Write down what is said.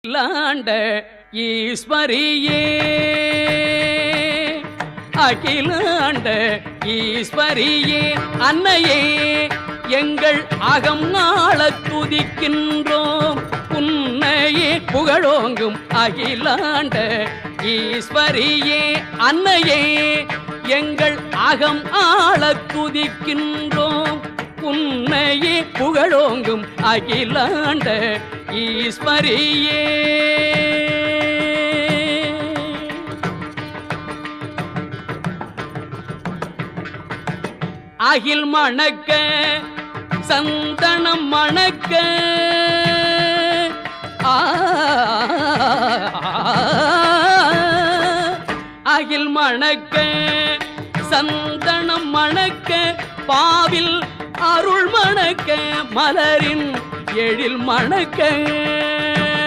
லாண்ட ஈஸ்வரியே அகிலாண்ட ஈஸ்வரியே அன்னையே எங்கள் அகம் நாள துதிக்கின்றோம் உன்னையே புகழோங்கும் அகிலாண்ட ஈஸ்வரியே அன்னையே எங்கள் அகம் ஆள துதிக்கின்றோம் உன்னையே புகழோங்கும் அகிலாண்ட ஈஸ்வரியே அகில் மணக்க சந்தனம் மணக்க அகில் மணக்க சந்தனம் மணக்க பாவில் அருள் மணக்க மலரின் எழில் மணக்க